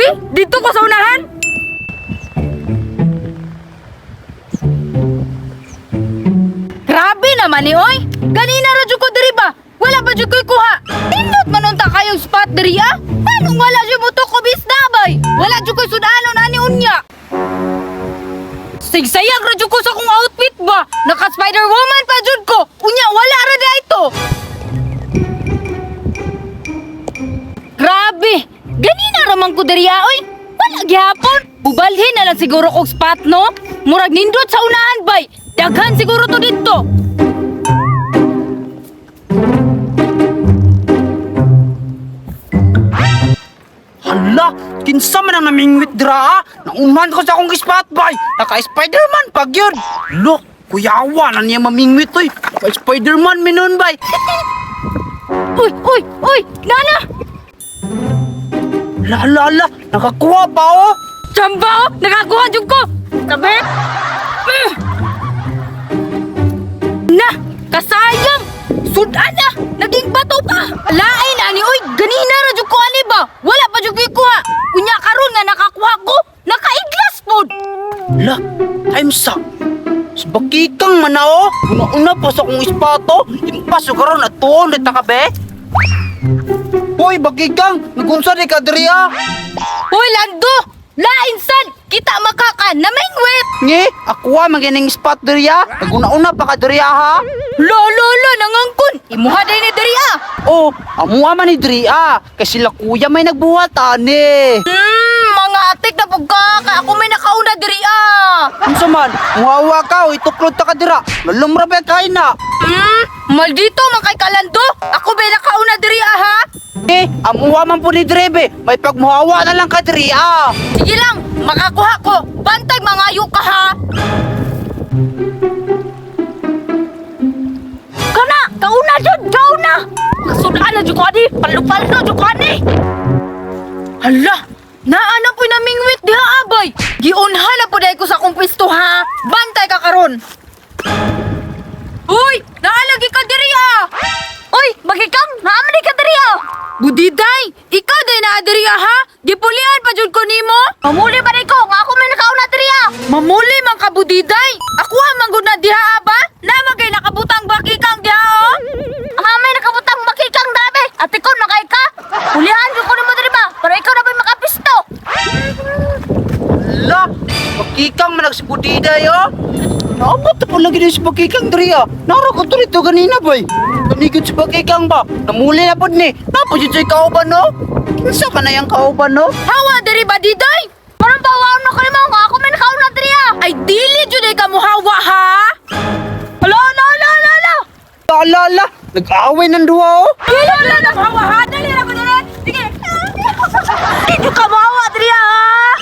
Sige, dito ko sa unahan. Grabe naman ni oy. Ganina ra jud ko diri ba? Wala pa jud ko'y kuha. Tindot man unta kayong spot diri ah. Anong wala jud mo to ko bisda bay? Wala jud ko'y sudanon ani unya. Sigsayag ra jud ko sa kong outfit ba? Naka Spider-Woman pa jud ko. Unya wala ra da ito. Grabe. Ganina ra man ko diri ah, oy. Wala gyapon. Ubalhin na lang siguro kong spot no. Murag nindot sa unahan bay. Daghan siguro to dito. Hala, kinsa man ang namingwit dira? Nauman ko sa akong spot boy. Naka-Spider-Man pag yun. Look, kuyawa na niya mamingwit oy. Naka-Spider-Man minon bay. Uy, uy, uy, nana. Lala, nakakuha pa oh. Chamba, oh, nakakuha jud ko. Sabi? Na, kasayang. Sudan na, naging bato pa. Lain ani, oy, ganina ra jud ko ani ba? Wala pa jud ko kuha. Unya karon nga nakakuha ko, nakaiglas pod. La, time's up. Sabakikang manao. Una-una pa sa akong ispato. Impaso karon at tuon dito ka be. Hoy, bakikang, nagunsa ni ka diri ah. Hoy, Lando, lain sad, kita makaka na mingwit. Nge, ako magining spot diri ah. Naguna-una pa ka diri ah ha. Lo, nangangkon, imuha day ni diri ah. Oh, amuha man ni diri ah. Kasi sila kuya may nagbuhat ani. Mga atik na pagkaka, ako may nakauna diri ah. Unsa man, muhawa ka, ituklod ta ka dira. Lalumra ba kain na? Maldito man kay Kalando, ako may nakauna diri ah ha. Eh, amuha man po ni Drebe. May pagmuhawa na lang ka diri ah. Sige lang, makakuha ko, bantay mangayo ka ha. Kana, kauna dyan, kauna. Kasudaan na dyan ko ani, palupalo dyan ko ani. Hala, naana po'y namingwit diha abay. Giunha na po dahil ko sa kong pwesto ha. Bantay ka karon. Uy, naalagi ka diri ah. Uy, magikang, naamali ka diri ah. Budiday, ikaw day na diri ah ha. Gipulian pa jud ko nimo. Mamuli ba ko, nga ako may nakauna diri ah. Mamuli man ka budiday. Ako man gud na diha ba? Nama kay nakabutang bakikang diha oh. May nakabutang bakikang dabe. Ate ko nakay ka. Pulihan jud ko nimo diri ba? Para ikaw na ba makapisto. La, bakikang managsibudida yo. Naabot po lagi din si bakikang diri ah. Naro ko to dito ganina boy. Kanigod si bakikang ba? Namuli na po ni. Napo dyan sa'y kauban no? Kinsa ka na yung kauban no? Hawa diri ba diday? Parang bawaw na ko nimo nga ako may nakauna diri ah. Ay dili jud ay ka mo hawa ha. Hala. Alala, nag-aaway ng duwa oh. Hala, hawa ha. Dali na ko dali. Sige. Hindi ka mo hawa diri ah.